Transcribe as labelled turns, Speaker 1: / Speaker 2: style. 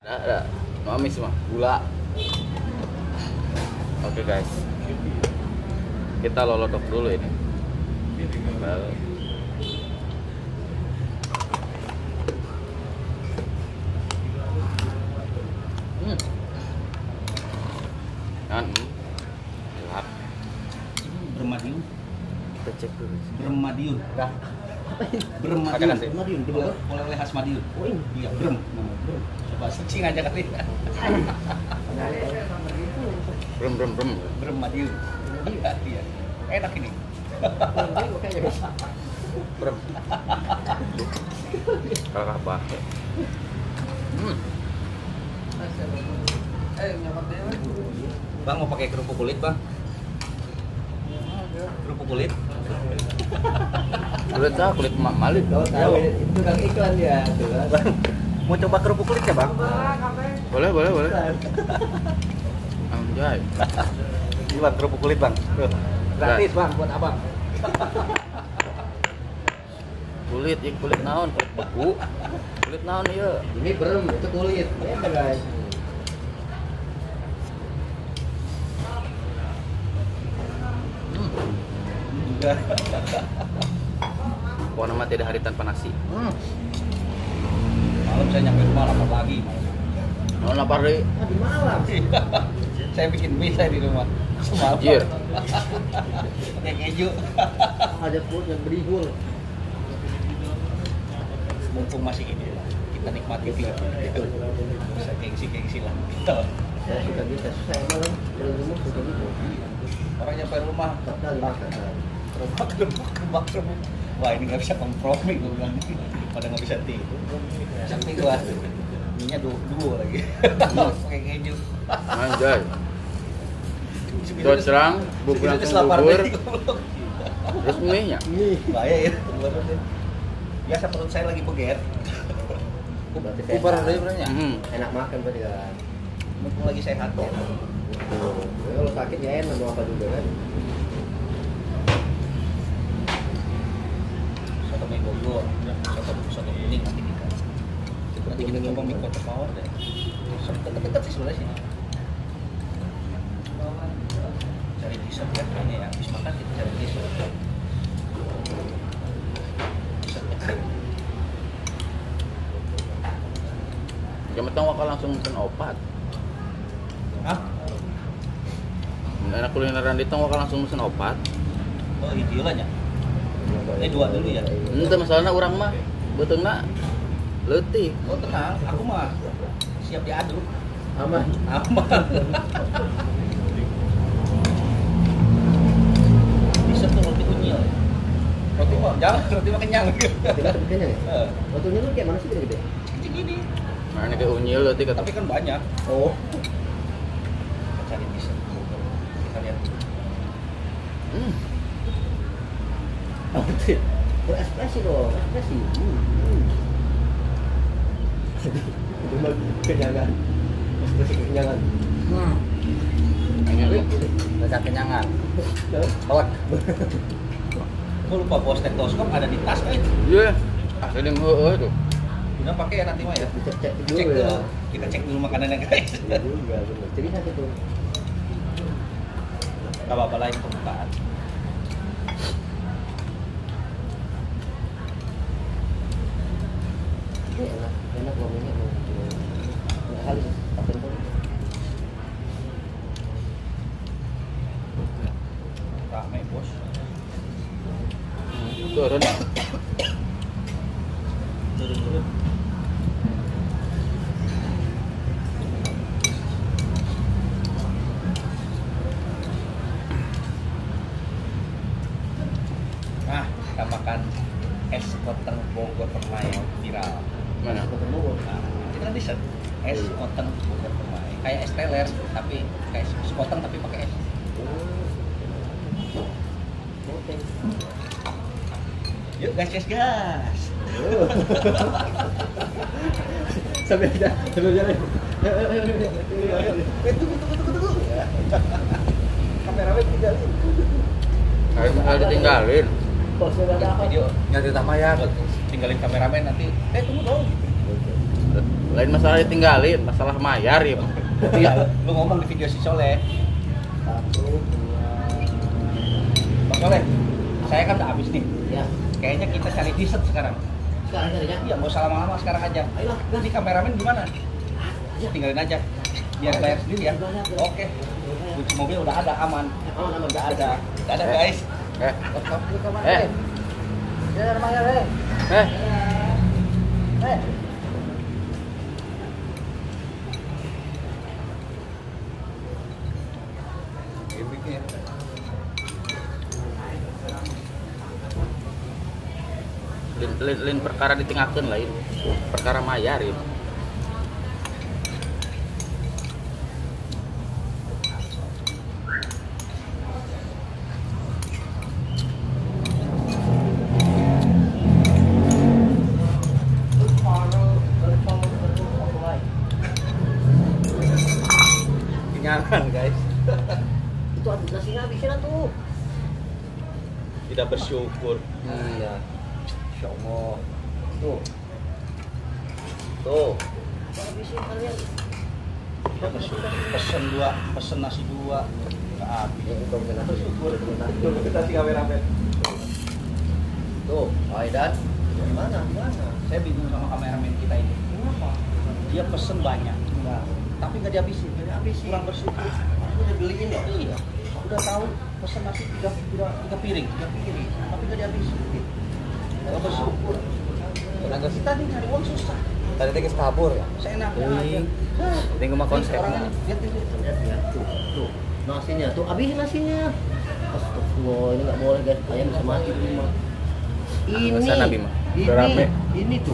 Speaker 1: Ada, amis mah gula. Oke guys, kita lolotok dulu ini. Kan, gelap.
Speaker 2: Bermadiun.
Speaker 1: Kita cek dulu.
Speaker 2: Bermadiun.
Speaker 1: Dah.
Speaker 2: Bermadiun.
Speaker 1: Pakai nasi.
Speaker 2: Bermadiun. Oleh khas Madiun. Oh ini. Iya, Brem. Nama Brem. Coba searching aja kali.
Speaker 1: Brem.
Speaker 2: Bermadiun. Iya. Enak ini.
Speaker 1: Brem. Kalau apa?
Speaker 2: Bang mau pakai kerupuk kulit, Bang? Kerupuk kulit?
Speaker 1: Kulit Malik.
Speaker 3: Tahu itu kan iklan ya,
Speaker 2: Bang, mau coba kerupuk kulit ya, Bang?
Speaker 1: Boleh. Anjay.
Speaker 2: Ini Bang, kerupuk kulit, Bang. Tuh. Gratis, Bang, buat Abang.
Speaker 1: Kulit naon? Kulit beku. Kulit naon ieu?
Speaker 3: ini berem itu kulit. Ya guys.
Speaker 1: Pokoknya mah tidak hari tanpa nasi.
Speaker 2: Malam saya nyampe rumah lapar lagi.
Speaker 1: Naon lapar deui?
Speaker 3: Di malam.
Speaker 2: Saya bikin mie saya di rumah. Semalam.
Speaker 1: Anjir.
Speaker 2: Pakai keju.
Speaker 3: Ada pun yang beribul.
Speaker 2: Mumpung masih ini lah, kita nikmati film. Bisa gengsi lah.
Speaker 3: Saya suka gitu. Saya malam kalau rumah suka gitu.
Speaker 2: Orang nyampe rumah,
Speaker 3: Total makan.
Speaker 2: kebak. Wah ini nggak bisa kompromi gue bilang. Pada nggak bisa tidur. Sakti gua. Minyak dua lagi. Pakai keju.
Speaker 1: Anjay. Docrang, bubur langsung bubur. Terus mie-nya.
Speaker 3: Ini
Speaker 2: Bahaya ya. Biasa perut saya lagi beger.
Speaker 3: berarti
Speaker 2: Kubar
Speaker 3: sehat.
Speaker 2: deh sebenarnya.
Speaker 3: Enak makan berarti kan.
Speaker 2: Mumpung lagi sehat ya.
Speaker 3: Kalau sakit ya enak mau apa juga kan.
Speaker 2: Soto mie Bogor, soto kuning nanti kita. Nanti kita coba mie kota power deh. Dekat-dekat sih sebenarnya sih. Cari dessert kan ini ya. Habis makan kita cari dessert.
Speaker 1: Gametang wakal langsung mesen opat.
Speaker 2: Hah?
Speaker 1: Enak kulineran di tong wakal langsung mesen opat.
Speaker 2: Oh itu lah ya. Dua dulu ya.
Speaker 1: Ente masalahnya orang mah beuteungna leutik.
Speaker 2: Oh tenang, aku mah siap diaduk.
Speaker 3: Aman.
Speaker 2: Aman. Dessert tuh roti unyil. Roti mah jangan roti mah kenyang.
Speaker 3: Tidak kenyang ya?
Speaker 2: Eh,
Speaker 3: Waktunya lu kayak mana sih gede-gede?
Speaker 2: kecil gini.
Speaker 1: Nah ini kayak unyil leutik
Speaker 2: Tapi kan banyak.
Speaker 3: Oh.
Speaker 2: Kita cari dessert. Kita lihat.
Speaker 3: Oke. Berekspresi dong, ekspresi. Itu mah kenyangan. Ekspresi kenyangan.
Speaker 1: Ini
Speaker 2: Rasa kenyangan. Hot. Aku lupa bawa stetoskop ada di tas kan?
Speaker 1: iya. Asli heueuh tuh.
Speaker 2: Udah pakai ya nanti mah ya.
Speaker 3: Dicek
Speaker 2: Cek
Speaker 3: dulu ya.
Speaker 2: dulu. Kita cek dulu makanannya guys.
Speaker 3: Iya juga, bener. Jadi satu tuh.
Speaker 2: Gak apa-apa lain pembukaan.
Speaker 3: Ini enak ngomongnya mau. Nggak halus, apa itu?
Speaker 2: Rame bos.
Speaker 1: Turun.
Speaker 2: Turun dulu. Nah, kita makan es koteng Bogor Permai viral.
Speaker 1: Mana?
Speaker 3: Ketemu.
Speaker 2: Nah, itu kan dessert. Es koteng Bogor Permai. Kayak es teler, tapi kayak es koteng tapi pakai es.
Speaker 3: Oke.
Speaker 2: Yuk gas.
Speaker 3: Sambil jalan.
Speaker 2: Tunggu. Kameramen tinggalin.
Speaker 1: Harus ditinggalin.
Speaker 3: Bos udah apa?
Speaker 2: Video
Speaker 1: Nyari tambah ya.
Speaker 2: tinggalin kameramen nanti. Tunggu dong.
Speaker 1: Lain masalah ditinggalin, masalah mayar ya.
Speaker 2: Iya, lu ngomong di video si Soleh.
Speaker 3: 1, 2.
Speaker 2: Bang Soleh, saya kan udah habis nih.
Speaker 3: Ya.
Speaker 2: Kayaknya kita cari dessert sekarang.
Speaker 3: Sekarang carinya.
Speaker 2: Iya, mau usah lama-lama sekarang aja.
Speaker 3: Ayolah,
Speaker 2: Ini kameramen gimana?
Speaker 3: Ya.
Speaker 2: Tinggalin aja. Biar bayar sendiri ya. Oke. Kunci mobil udah ada, aman.
Speaker 3: Aman,
Speaker 2: Udah ada. Udah ada guys.
Speaker 1: Eh.
Speaker 3: Ya, bayar,
Speaker 1: Eh. Lain perkara ditinggalkan lain. Perkara mayar ya.
Speaker 2: Kenyaran guys.
Speaker 3: Itu nasinya habisin tuh.
Speaker 2: Tidak bersyukur.
Speaker 3: Iya.
Speaker 2: Insya Allah.
Speaker 3: Tuh.
Speaker 2: Tuh.
Speaker 3: Habisin kalian.
Speaker 2: Tidak bersyukur. Pesen nasi 2. Nggak habis.
Speaker 3: Ya, itu bisa nasi.
Speaker 2: Bersyukur. Kita si kameramen.
Speaker 3: Tuh, Aidan. Gimana?
Speaker 2: Saya bingung sama kameramen kita ini.
Speaker 3: Kenapa?
Speaker 2: Dia pesen banyak,
Speaker 3: Enggak.
Speaker 2: tapi nggak dihabisin. Kurang bersyukur.
Speaker 3: Aku udah beliin ya.
Speaker 2: Iya. Udah tahu pesen nasi 3 piring, tapi nggak dihabisin. Nggak bersyukur. Tenaga kita nih cari uang susah.
Speaker 3: Tadi teh kabur ya.
Speaker 2: Seenaknya aja.
Speaker 1: Tinggal mah konsep.
Speaker 2: Orang lihat ini.
Speaker 3: Lihat tuh. Nasinya tuh, habisin nasinya. Astagfirullah, ini nggak boleh guys. Ayam bisa mati di rumah.
Speaker 1: Pesan Nabi mah. Udah rame.
Speaker 3: Ini tuh.